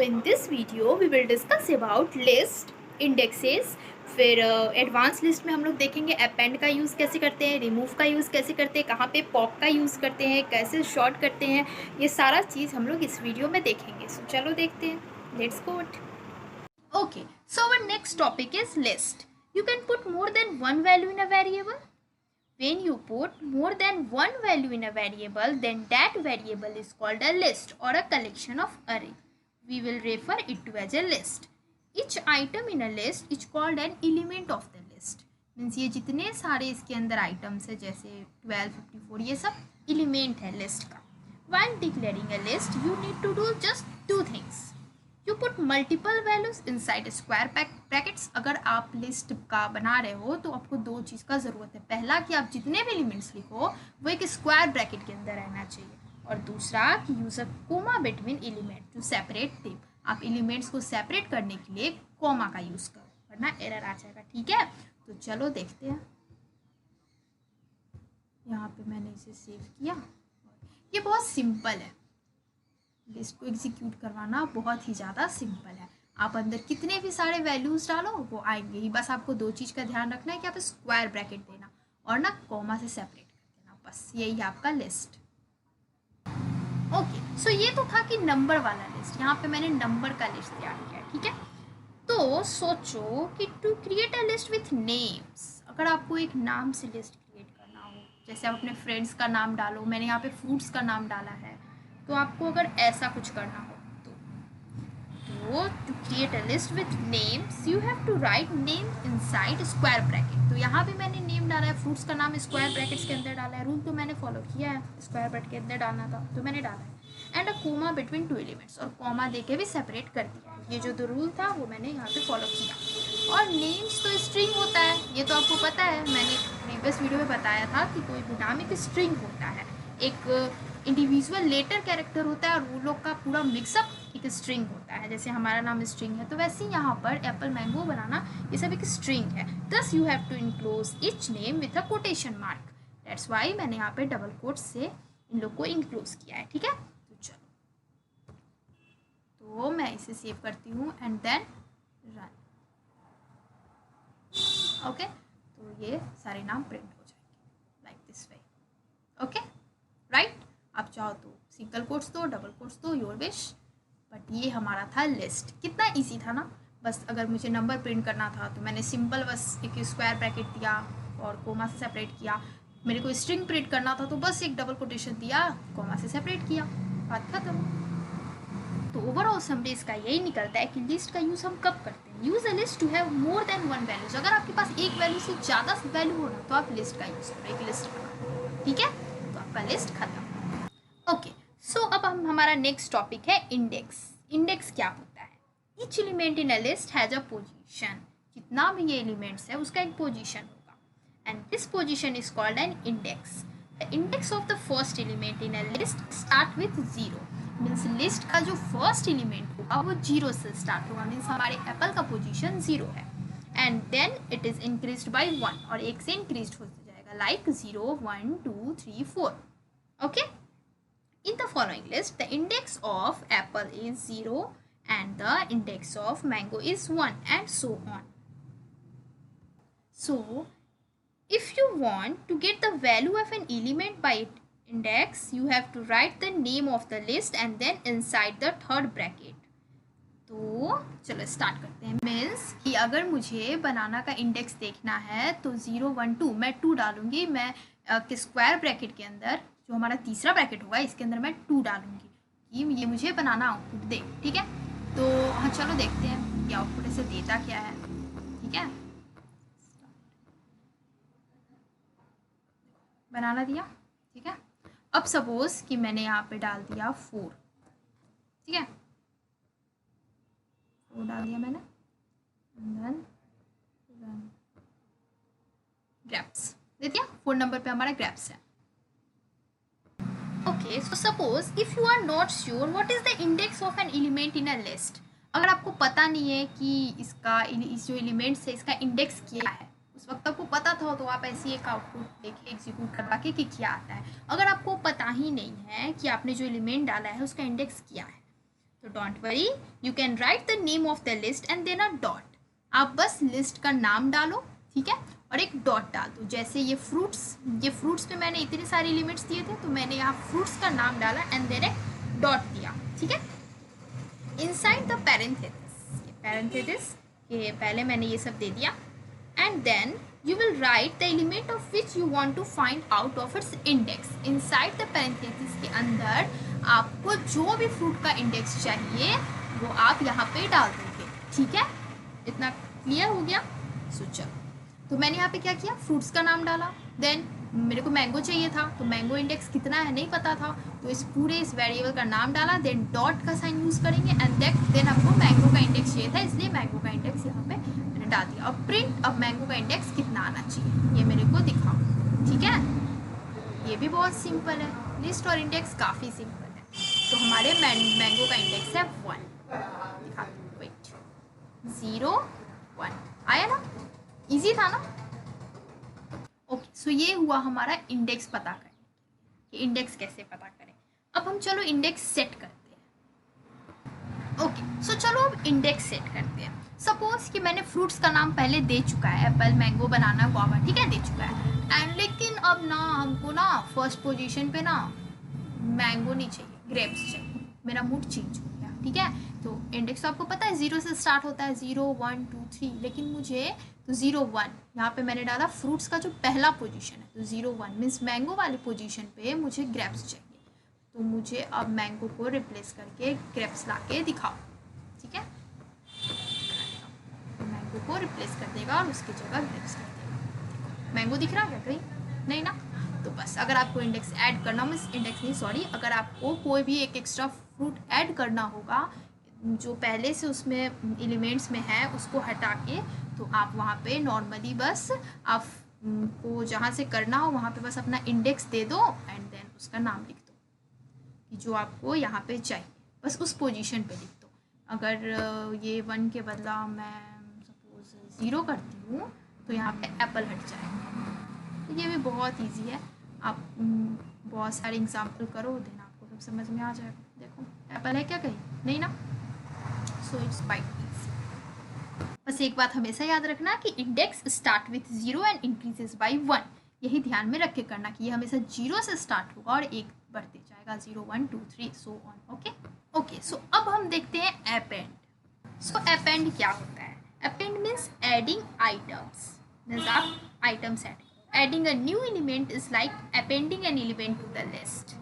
in this video we will discuss about list, indexes, फिर advance list में हम लोग देखेंगे अपेंड का यूज़ कैसे करते हैं, रिमूव का यूज़ कैसे करते हैं, कहाँ पे पॉप का यूज़ करते हैं, कैसे शॉर्ट करते हैं, ये सारा चीज़ हम लोग इस वीडियो में देखेंगे। सो चलो देखते हैं, let's go it. Okay, so our next topic is list. You can put more than one value in a variable. When you put more than one value in a variable, then that variable is called a list or a collection of array. We will refer it to as a list. Each item in a list is called an element of the list. Means ये जितने सारे इसके अंदर items है जैसे 12, 54 ये सब element है लिस्ट का. While declaring a list, you need to do just two things. You put multiple values inside square brackets. अगर आप लिस्ट का बना रहे हो तो आपको दो चीज़ का ज़रूरत है. पहला कि आप जितने भी एलिमेंट्स लिखो वो एक स्क्वायर ब्रैकेट के अंदर रहना चाहिए, और दूसरा कि use a comma between element to separate them. आप एलिमेंट्स को सेपरेट करने के लिए कोमा का यूज़ करो, वरना एरर आ जाएगा. ठीक है, तो चलो देखते हैं. यहाँ पे मैंने इसे सेव किया. ये बहुत सिंपल है, लिस्ट को एग्जीक्यूट करवाना बहुत ही ज़्यादा सिंपल है. आप अंदर कितने भी सारे वैल्यूज़ डालो वो आएंगे ही. बस आपको दो चीज़ का ध्यान रखना है कि आप स्क्वायर ब्रैकेट देना और ना कॉमा से सेपरेट कर देना. बस यही है आपका लिस्ट. ओके, सो ये तो था कि नंबर वाला लिस्ट. यहाँ पे मैंने नंबर का लिस्ट तैयार किया. ठीक है, तो सोचो कि to create a list with names. अगर आपको एक नाम से लिस्ट क्रिएट करना हो, जैसे आप अपने फ्रेंड्स का नाम डालो, मैंने यहाँ पे फ्रूट्स का नाम डाला है, तो आपको अगर ऐसा कुछ करना हो तो to create a list with names you have to write name inside square bracket. तो यहाँ भी मैंने नेम डाला है, फ्रूट्स का नाम स्क्वायर ब्रैकेट्स के अंदर डाला है. रूल तो मैंने फॉलो किया है, स्क्वायर ब्रैकेट के अंदर डालना था तो मैंने डाला है. And a comma between two elements, और कोमा दे के भी सेपरेट कर दिया है. ये जो दो रूल था वो मैंने यहाँ पे फॉलो किया. और नेम्स तो स्ट्रिंग होता है, ये तो आपको पता है. मैंने प्रीवियस वीडियो में बताया था कि कोई भी नाम एक स्ट्रिंग होता है, एक इंडिविजुअल लेटर कैरेक्टर होता है, और वो लोग का पूरा मिक्सअप एक स्ट्रिंग होता है. जैसे हमारा नाम स्ट्रिंग है, तो वैसे ही यहाँ पर एप्पल मैंगो बनाना ये सब एक स्ट्रिंग है. Thus you have to enclose each name with a quotation mark. That's why मैंने यहाँ पे डबल कोट से इन लोग को इंक्लोज किया है. ठीक है, तो चलो, तो मैं इसे सेव करती हूँ एंड देन रन. ओके, तो ये सारे नाम प्रिंट हो जाएंगे like this way. Okay, right. आप चाहो तो सिंगल कोट्स दो, डबल कोट्स दो, योर विश. बट ये हमारा था लिस्ट. कितना इजी था ना. बस अगर मुझे नंबर प्रिंट करना था तो मैंने सिंपल बस एक स्क्वायर ब्रैकेट दिया और कोमा से सेपरेट किया. मेरे को स्ट्रिंग प्रिंट करना था तो बस एक डबल कोटेशन दिया, कोमा से सेपरेट किया, बात खत्म. तो ओवरऑल समरी इसका यही निकलता है कि लिस्ट का यूज़ हम कब करते हैं. Use a list to have more than one values. अगर आपके पास एक वैल्यू से ज़्यादा वैल्यू हो ना तो आप लिस्ट का यूज़ करो, एक लिस्ट बना. ठीक है, तो आपका लिस्ट खत्म. ओके, सो अब हमारा नेक्स्ट टॉपिक है इंडेक्स. इंडेक्स क्या होता है. Each element in a list has a position. जितना भी ये एलिमेंट्स है उसका एक पोजीशन होगा, and this position is called an index. The index of the first element in a list start with 0. Means list का जो फर्स्ट एलिमेंट होगा वो 0 से स्टार्ट होगा. मीन्स हमारे एप्पल का पोजीशन 0 है, and then it is increased by 1, और 1 से इंक्रीज होता जाएगा like 0, 1, 2, 3, 4. Okay, in the following list, the index of apple is 0 and the index of mango is 1, and so on. So, if you want to get the value of an element by index, you have to write the name of the list and then inside the third bracket. तो चलो start करते हैं. Means कि अगर मुझे बनाना का index देखना है तो 0, 1, 2 मैं 2 डालूंगी. मैं स्क्वायर ब्रैकेट के अंदर जो हमारा तीसरा ब्रैकेट होगा इसके अंदर मैं 2 डालूंगी कि ये मुझे बनाना आउटपुट दे. ठीक है, तो हाँ चलो देखते हैं कि आउटपुट ऐसे देता क्या है. ठीक है, बनाना दिया. ठीक है, अब सपोज कि मैंने यहाँ पे डाल दिया 4. ठीक है, 4 डाल दिया मैंने, ग्रेप्स दे दिया. 4 नंबर पे हमारा ग्रेप्स है. Okay, so suppose if you are not sure what is the index of an element in a list. अगर आपको पता नहीं है कि इसका इस जो एलिमेंट्स है इसका इंडेक्स क्या है, उस वक्त आपको पता था तो आप ऐसी एक आउटपुट देखिए एग्जीक्यूट करवा के कि क्या आता है. अगर आपको पता ही नहीं है कि आपने जो एलिमेंट डाला है उसका इंडेक्स क्या है, तो don't worry, you can write the name of the list and then a dot. आप बस लिस्ट का नाम डालो, ठीक है, और एक डॉट डाल दो। जैसे ये फ्रूट्स में मैंने इतने सारे एलिमेंट्स दिए थे, तो मैंने यहाँ फ्रूट्स का नाम डाला एंड देन एक डॉट दिया, ठीक है। इनसाइड द पैरेंथेसिस के पहले मैंने ये सब दे दिया, and then you will write the element of which you want to find out of its index. inside the parenthesis के अंदर आपको जो भी फ्रूट का इंडेक्स चाहिए वो आप यहाँ पे डाल दोगे, ठीक है। इतना क्लियर हो गया। सो चलो, तो मैंने यहाँ पे क्या किया, फ्रूट्स का नाम डाला, देन मेरे को मैंगो चाहिए था, तो मैंगो इंडेक्स कितना है नहीं पता था, तो इस वेरिएबल का नाम डाला, देन डॉट का साइन यूज़ करेंगे एंड देन आपको मैंगो का इंडेक्स चाहिए था, इसलिए मैंगो का इंडेक्स यहाँ पे मैंने डाल दिया। अब प्रिंट अब मैंगो का इंडेक्स कितना आना चाहिए ये मेरे को दिखाओ, ठीक है। ये भी बहुत सिंपल है, लिस्ट और इंडेक्स काफ़ी सिंपल है। तो हमारे मैंगो का इंडेक्स है 1, दिखा दो, वेट, 0 1 आया ना, इजी था ना। ओके, सो ये हुआ हमारा इंडेक्स पता करें कि इंडेक्स कैसे पता करें। अब हम चलो इंडेक्स सेट करते हैं। ओके, सो चलो अब इंडेक्स सेट करते हैं। सपोज कि मैंने फ्रूट्स का नाम पहले दे चुका है, एप्पल, मैंगो, बनाना, गुआवा, ठीक है, दे चुका है, एंड लेकिन अब ना हमको ना फर्स्ट पोजीशन पे ना मैंगो नहीं चाहिए, ग्रेप्स चाहिए, मेरा मूड चेंज हो गया, ठीक है। तो इंडेक्स तो आपको पता है 0 से स्टार्ट होता है, 0 1 2 3, लेकिन मुझे तो 0 1 यहाँ पे मैंने डाला फ्रूट्स का जो पहला पोजीशन है, तो 0 1 मीन्स मैंगो वाले पोजीशन पे मुझे ग्रेप्स चाहिए, तो मुझे अब मैंगो को रिप्लेस करके ग्रेप्स ला के दिखाओ, ठीक है। मैंगो को रिप्लेस कर देगा और उसकी जगह ग्रेप्स कर देगा। मैंगो दिख रहा है क्या कहीं, नहीं ना। तो बस अगर आपको इंडेक्स ऐड करना, मीन्स इंडेक्स नहीं सॉरी, अगर आपको कोई भी एक एक्स्ट्रा फ्रूट ऐड करना होगा जो पहले से उसमें एलिमेंट्स में है उसको हटा के, तो आप वहाँ पे नॉर्मली बस आपको जहाँ से करना हो वहाँ पे बस अपना इंडेक्स दे दो एंड देन उसका नाम लिख दो कि जो आपको यहाँ पे चाहिए, बस उस पोजीशन पे लिख दो। अगर ये 1 के बदला मैं सपोज 0 करती हूँ तो यहाँ पे एप्पल हट जाएगा। तो ये भी बहुत ईजी है, आप बहुत सारे एग्जाम्पल करो देन आपको सब समझ में आ जाएगा। देखो एप्पल है क्या कहीं, नहीं ना, सो इट्स क्वाइट ईजी। बस एक बात हमेशा याद रखना कि index start with 0 and increases by 1, यही ध्यान में रख के करना कि ये हमेशा 0 से स्टार्ट होगा और 1 बढ़ते जाएगा, 0 1 2 3 सो ऑन। ओके, सो अब हम देखते हैं अपेंड। सो अपेंड क्या होता है? Append means adding items, means आप items adding a new element is like appending an element to the list,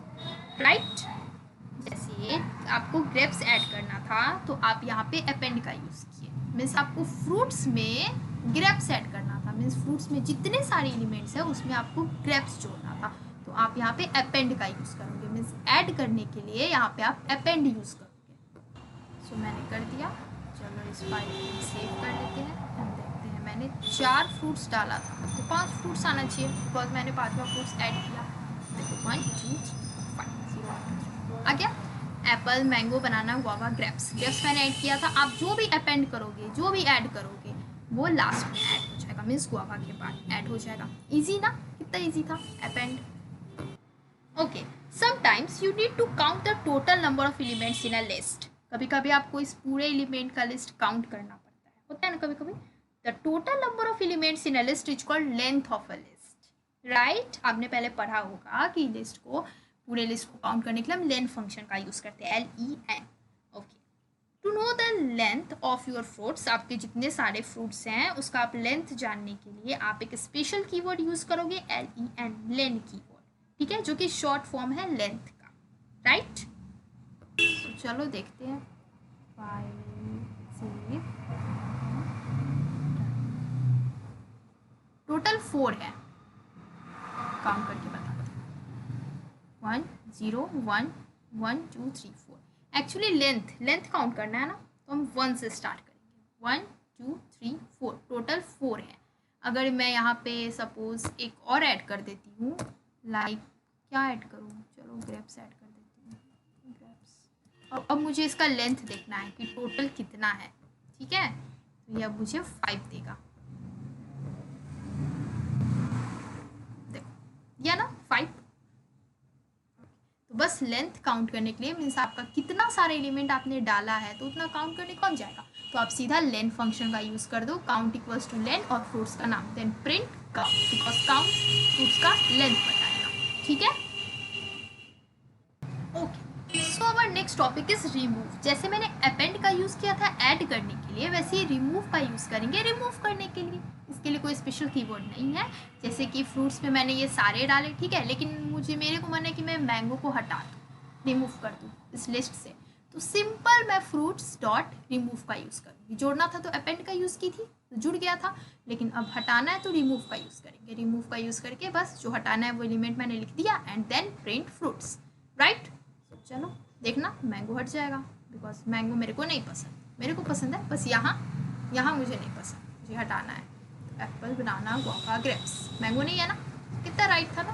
right. जैसे आपको ग्रेप्स ऐड करना था तो आप यहाँ पे अपेंड का यूज़ किए, मीन्स आपको फ्रूट्स में ग्रेप्स ऐड करना था, मीन्स फ्रूट्स में जितने सारे एलिमेंट्स हैं उसमें आपको ग्रेप्स जोड़ना था, तो आप यहाँ पे अपेंड का यूज़ करोगे, मीन्स ऐड करने के लिए यहाँ पे आप अपेंड यूज़ करोगे। सो मैंने कर दिया, चलो इस फाइल को सेव कर लेते हैं। हम देखते हैं मैंने 4 फ्रूट्स डाला था तो 5 फ्रूट्स आना चाहिए, बिकॉज मैंने 5वां फ्रूट्स ऐड किया। देखो 1 2 3 5 0 आ गया। एप्पल, मैंगो, बनाना, गुआवा, ग्रेप्स मैंने ऐड किया था। आप जो भी अपेंड करोगे, जो भी ऐड करोगे वो लास्ट में ऐड हो जाएगा, मीन्स गुआवा के बाद ऐड हो जाएगा। इजी ना, कितना इजी था append. Okay, sometimes you need to count the total number of elements in a list. कभी कभी आपको इस पूरे एलिमेंट का लिस्ट काउंट करना पड़ता है, होता है ना कभी कभी। The total number of elements in a list is called length of a list, right. आपने पहले पढ़ा होगा कि लिस्ट को, पूरे लिस्ट को काउंट करने के लिए हम लेंथ फंक्शन का यूज़ करते हैं, LEN। Okay, to know the length of your fruits, आपके जितने सारे फ्रूट्स हैं उसका आप लेंथ जानने के लिए आप एक स्पेशल कीवर्ड यूज़ करोगे, LEN, लेन कीवर्ड, ठीक है, जो कि शॉर्ट फॉर्म है लेंथ का, राइट। तो चलो देखते हैं, टोटल 4 है, काउंट करके बता 1 0 1 1 2 3 4। एक्चुअली लेंथ काउंट करना है ना, तो हम 1 से स्टार्ट करेंगे, 1 2 3 4, टोटल 4 है। अगर मैं यहाँ पे सपोज एक और ऐड कर देती हूँ, लाइक क्या ऐड करूँ, चलो ग्रेप्स ऐड कर देती हूँ, ग्रेप्स। और अब मुझे इसका लेंथ देखना है कि टोटल कितना है, ठीक है। तो यह मुझे 5 देगा, देखो या ना 5। तो बस लेंथ काउंट करने के लिए मीन्स आपका कितना सारा एलिमेंट आपने डाला है तो उतना काउंट करने कौन जाएगा, तो आप सीधा लेंथ फंक्शन का यूज़ कर दो, काउंट इक्वल्स टू लेंथ और फ्रूट्स का नाम, then print count, because count fruits का लेंथ बताएगा। ठीक है, okay. So our next topic is remove. जैसे मैंने अपेंड का यूज़ किया था ऐड करने के लिए, वैसे ही रिमूव का यूज़ करेंगे रिमूव करने के लिए। इसके लिए कोई स्पेशल कीवर्ड नहीं है। जैसे कि फ्रूट्स में मैंने ये सारे डाले, ठीक है, लेकिन मेरे को मन है कि मैं मैंगो को हटा दूँ, रिमूव कर दूँ इस लिस्ट से, तो सिंपल मैं फ्रूट्स डॉट रिमूव का यूज़ करूँगी। जोड़ना था तो अपेंड का यूज़ की थी तो जुड़ गया था, लेकिन अब हटाना है तो रिमूव का यूज़ करेंगे। रिमूव का यूज़ करके बस जो हटाना है वो एलिमेंट मैंने लिख दिया and then print fruits, right. चलो देखना मैंगो हट जाएगा, बिकॉज मैंगो मेरे को नहीं पसंद, मेरे को पसंद है बस यहाँ मुझे नहीं पसंद, मुझे हटाना है। एप्पल, बनाना, गुआवा, ग्रेप्स, मैंगो नहीं है ना। कितना राइट था ना,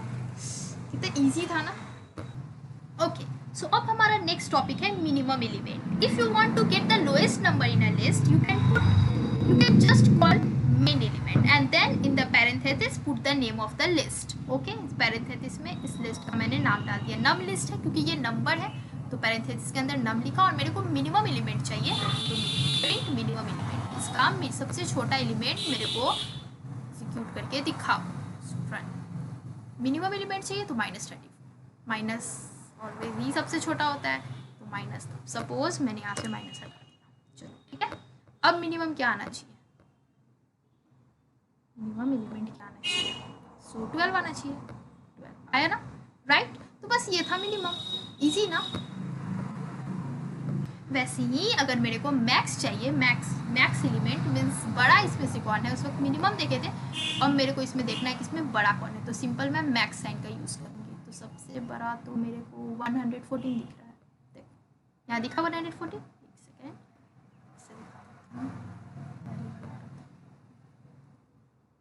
कितना इजी था ना। ओके, सो अब हमारा नेक्स्ट टॉपिक है minimum element. If you want to get the lowest number in a list you can just call min element and then in the parenthesis put the name of the list. Okay, parenthesis में इस list का मैंने नाम डाल दिया, नम list है क्योंकि ये नंबर है तो पैरेंथेसिस के अंदर नम लिखा, और मेरे को मिनिमम एलिमेंट चाहिए तो प्रिंट मिनिमम एलिमेंट। इसका सबसे छोटा एलिमेंट मेरे को एग्जीक्यूट करके दिखाओ। फ्रंट मिनिमम एलिमेंट चाहिए तो -34, माइनस ऑलवेज ही सबसे छोटा होता है तो माइनस। सपोज मैंने यहाँ से माइनस हटा दिया, चलो ठीक है। अब मिनिमम क्या आना चाहिए, मिनिमम एलिमेंट क्या आना चाहिए, सो 12 आना चाहिए। 12 आया ना, राइट। तो बस ये था मिनिमम, इजी ना। वैसे ही अगर मेरे को मैक्स चाहिए, मैक्स एलिमेंट मीन्स बड़ा इसमें से कौन है, उस वक्त मिनिमम देखे थे, अब मेरे को इसमें देखना है कि इसमें बड़ा कौन है, तो सिंपल मैं मैक्स साइन का यूज़ करूँगी। तो सबसे बड़ा तो मेरे को 114 दिख रहा है, देखो यहाँ दिखा 114, एक सेकेंड इससे दिखा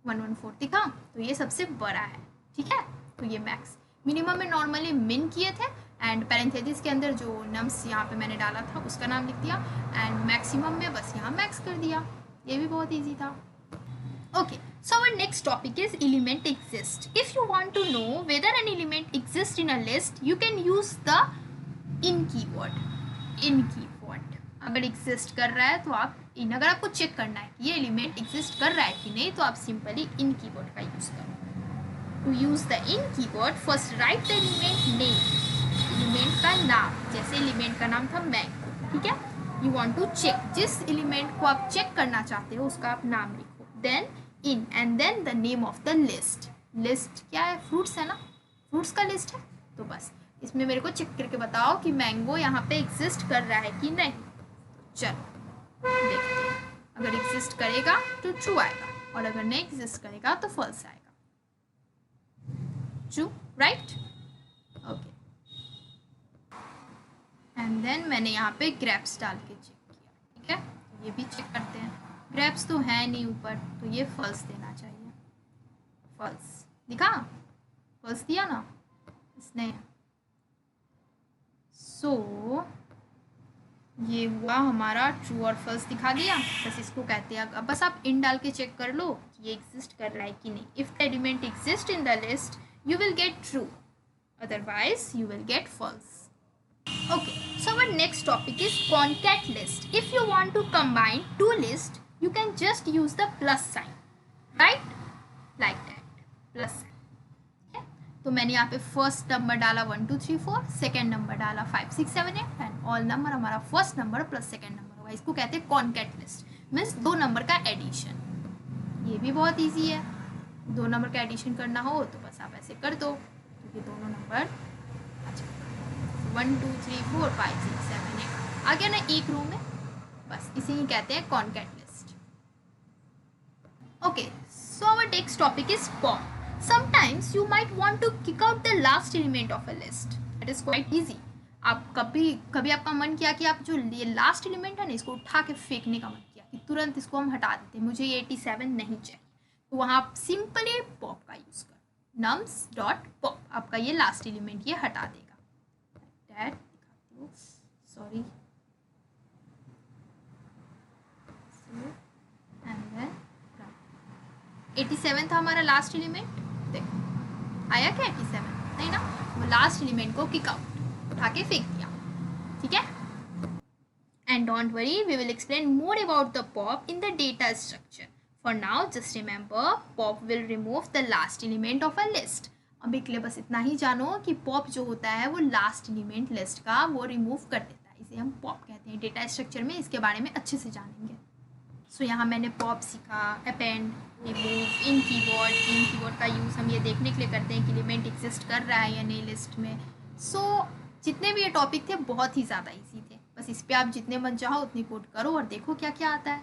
114 दिखा, तो ये सबसे बड़ा है, ठीक है। तो ये मैक्स, मिनिमम में नॉर्मली मिन किए थे एंड पैरेंथेसिस के अंदर जो नम्स यहाँ पे मैंने डाला था उसका नाम लिख दिया, एंड मैक्सिमम में बस यहाँ मैक्स कर दिया। ये भी बहुत इजी था। Okay, so our next topic is element exist. If you want to know whether an element exists in a list, you can use the in keyword. In keyword अगर exist कर रहा है तो आप in, अगर आपको check करना है कि ये एलिमेंट exist कर रहा है कि नहीं तो आप सिंपली in keyword का यूज़ करो। To use the in keyword, first write the element name, element का नाम। जैसे एलिमेंट का नाम था मैंगो, ठीक है। You want to check, जिस एलिमेंट को आप चेक करना चाहते हो उसका आप नाम लिखो, then in and then the name of the list. List क्या है, फ्रूट्स है ना, फ्रूट्स का लिस्ट है। तो बस इसमें मेरे को चेक करके बताओ कि मैंगो यहाँ पे एग्जिस्ट कर रहा है कि नहीं। चलो देखते हैं, अगर एग्जिस्ट करेगा तो ट्रू आएगा और अगर नहीं एग्जिस्ट करेगा तो फॉल्स आएगा। True, right, okay. And then मैंने यहाँ पे ग्रेप्स डाल के चेक किया, ठीक है। ये भी चेक करते हैं, ग्रेप्स तो है नहीं ऊपर तो ये फॉल्स देना चाहिए। फॉल्स दिखा, फॉल्स दिया ना इसने। सो ये हुआ हमारा ट्रू और फॉल्स दिखा दिया, बस इसको कहते हैं। अब बस आप इन डाल के चेक कर लो कि ये एग्जिस्ट कर रहा है कि नहीं। If the element exist in the list you will get true, otherwise you will get false. Okay, so our next topic is concat list. If you want to combine two lists, you can just use the plus sign, right? Like that, plus sign. Okay? तो मैंने यहाँ पे first number डाला 1 2 3 4, second number डाला 5 6 7 8 and all number हमारा first number plus second number होगा। इसको कहते हैं कॉन्कैट लिस्ट, मीन्स दो नंबर का एडिशन। ये भी बहुत ईजी है, दो नंबर का एडिशन करना हो तो बस आप ऐसे कर दो, क्योंकि दोनों नंबर अच्छा 1 2 3 4 5 6 7 8 आ गया ना एक रो में, बस इसे ही कहते हैं concat list. Okay, so our next topic is pop. Sometimes you might want to kick out the last element of a list, it is quite easy. आप कभी आपका मन किया कि आप जो ये लास्ट एलिमेंट है ना इसको उठा के फेंकने का मन किया कि तुरंत इसको हम हटा देते, मुझे ये 87 नहीं चाहिए, तो वहाँ आप सिंपली पॉप का यूज़ करो, nums डॉट पॉप, आपका ये लास्ट एलिमेंट ये हटा देगा। डैट दिखाती हूँ, सॉरी, एंड देन 87 था हमारा लास्ट एलिमेंट, देखो आया क्या 87 नहीं ना, वो लास्ट एलिमेंट को किक आउट, उठा के फेंक दिया, ठीक है। And don't worry, we will explain more about the pop in the data structure. For now, just remember, pop will remove the last element of a list. अभी के लिए बस इतना ही जानो कि पॉप जो होता है वो लास्ट एलिमेंट लिस्ट का वो रिमूव कर देता है, इसे हम पॉप कहते हैं। डेटा स्ट्रक्चर में इसके बारे में अच्छे से जानेंगे। सो यहाँ मैंने पॉप सीखा, अपेंड, रिमूव, इन कीवर्ड का यूज़ हम ये देखने के लिए करते हैं कि एलिमेंट एग्जिस्ट कर रहा है या नहीं लिस्ट में। सो जितने भी ये टॉपिक थे बहुत ही ज़्यादा ईजी थे, बस इस पर आप जितने मन चाहो उतनी कोड करो और देखो क्या क्या आता है।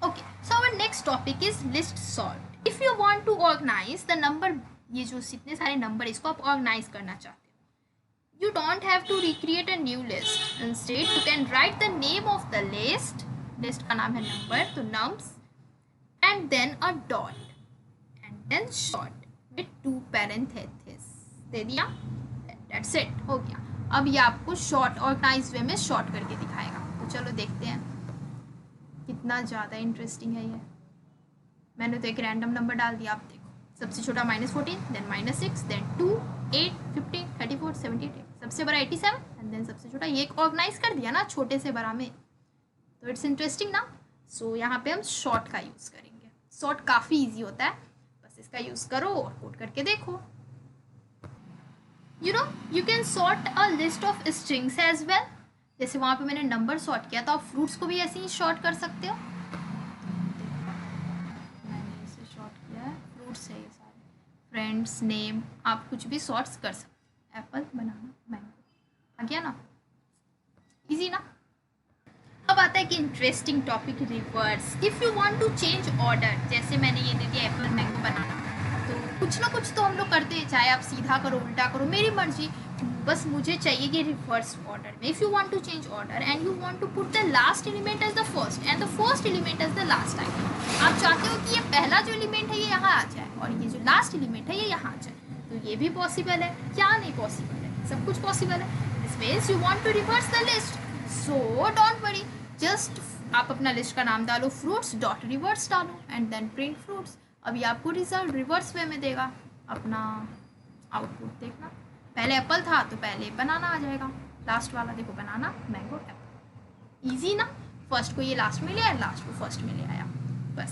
Okay, so our next topic is list sort. If you want to organize the number, ये जो इतने सारे नंबर इसको आप ऑर्गेनाइज करना चाहते हो, you don't have to recreate a new list, instead you can write the name of the list, list का नाम है नंबर, तो nums, and then a dot and then sort with 2 parenthesis, दे दिया, दैट्स इट, हो गया। अब ये आपको शॉर्ट ऑर्गेनाइज वे में शॉर्ट करके दिखाएगा, तो चलो देखते हैं। कितना ज़्यादा इंटरेस्टिंग है ये। मैंने तो एक रैंडम नंबर डाल दिया, आप देखो, सबसे छोटा -14, देन -6, देन 2, 8, 15, 34, 78, सबसे बड़ा 87, एंड देन सबसे छोटा, ये ऑर्गेनाइज कर दिया ना छोटे से बड़ा में, तो इट्स इंटरेस्टिंग ना। सो यहाँ पे हम शॉर्ट का यूज़ करेंगे। शॉर्ट काफ़ी ईजी होता है, बस इसका यूज़ करो और कोड करके देखो। You know, you can sort a list of strings as well. जैसे वहाँ पे मैंने नंबर सॉर्ट किया, तो आप फ्रूट्स को भी ऐसे ही शॉर्ट कर सकते हो। मैंने इसे शॉर्ट किया है, फ्रूट्स है ये सारे, फ्रेंड्स, नेम, आप कुछ भी सॉर्ट्स कर सकते हो। एप्पल, बनाना, मैंगो, आ गया ना, इजी ना। अब आता है कि interesting topic, reverse. If you want to change order, जैसे मैंने ये दे दिया एप्पल, मैंगो, बनाना, तो कुछ ना कुछ तो हम लोग करते हैं, चाहे आप सीधा करो उल्टा करो, मेरी मर्जी, बस मुझे चाहिए कि रिवर्स ऑर्डर में। If you want to change order and you want to put the last element as the first and the first element as the last time, आप चाहते हो कि ये पहला जो एलिमेंट है ये यहाँ आ जाए और ये जो लास्ट एलिमेंट है ये यहाँ आ जाए, तो ये भी पॉसिबल है, क्या नहीं पॉसिबल है, सब कुछ पॉसिबल है। This means you want to reverse the list, so don't worry, just आप अपना लिस्ट का नाम डालो फ्रूट्स डॉट रिवर्स डालो एंड देन प्रिंट फ्रूट्स। अभी आपको रिजल्ट रिवर्स वे में देगा, अपना आउटपुट देखना। पहले एप्पल था तो पहले बनाना आ जाएगा, लास्ट वाला देखो बनाना, मैंगो, एप्पल, इजी ना। फर्स्ट को ये लास्ट में ले आया, लास्ट को फर्स्ट में ले आया, बस।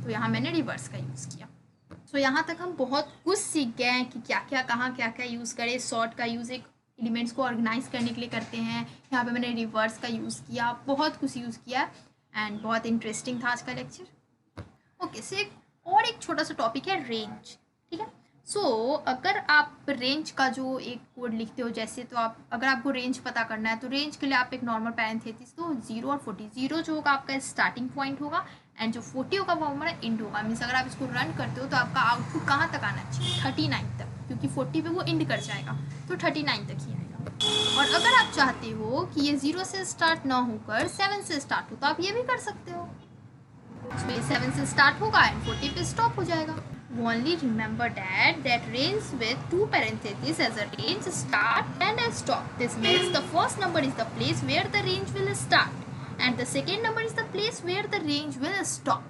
तो यहाँ मैंने रिवर्स का यूज़ किया। सो यहाँ तक हम बहुत कुछ सीख गए हैं कि क्या क्या कहाँ क्या क्या यूज़ करें। सॉर्ट का यूज़ एक एलिमेंट्स को ऑर्गेनाइज करने के लिए करते हैं, यहाँ पे मैंने रिवर्स का यूज़ किया, बहुत कुछ यूज़ किया एंड बहुत इंटरेस्टिंग था आज का लेक्चर। ओके, सो एक छोटा सा टॉपिक है रेंज, ठीक है। सो अगर आप रेंज का जो एक कोड लिखते हो, जैसे तो आप अगर आपको रेंज पता करना है तो रेंज के लिए आप एक नॉर्मल पैरेंथेसिस, तो 0 और 40, 0 जो होगा आपका स्टार्टिंग पॉइंट होगा एंड जो 40 होगा वो हमारा एंड होगा। मीन्स अगर आप इसको रन करते हो तो आपका आउटपुट कहाँ तक आना चाहिए, 39 तक, क्योंकि 40 पे वो एंड कर जाएगा, तो 39 तक ही आएगा। और अगर आप चाहते हो कि ये 0 से स्टार्ट ना होकर 7 से स्टार्ट हो तो आप ये भी कर सकते हो, उसमें 7 से स्टार्ट होगा एंड 40 पे स्टॉप हो जाएगा। Only remember that range with 2 parentheses as a range start and a stop. This means the first number is the place where the range will start and the second number is the place where the range will stop.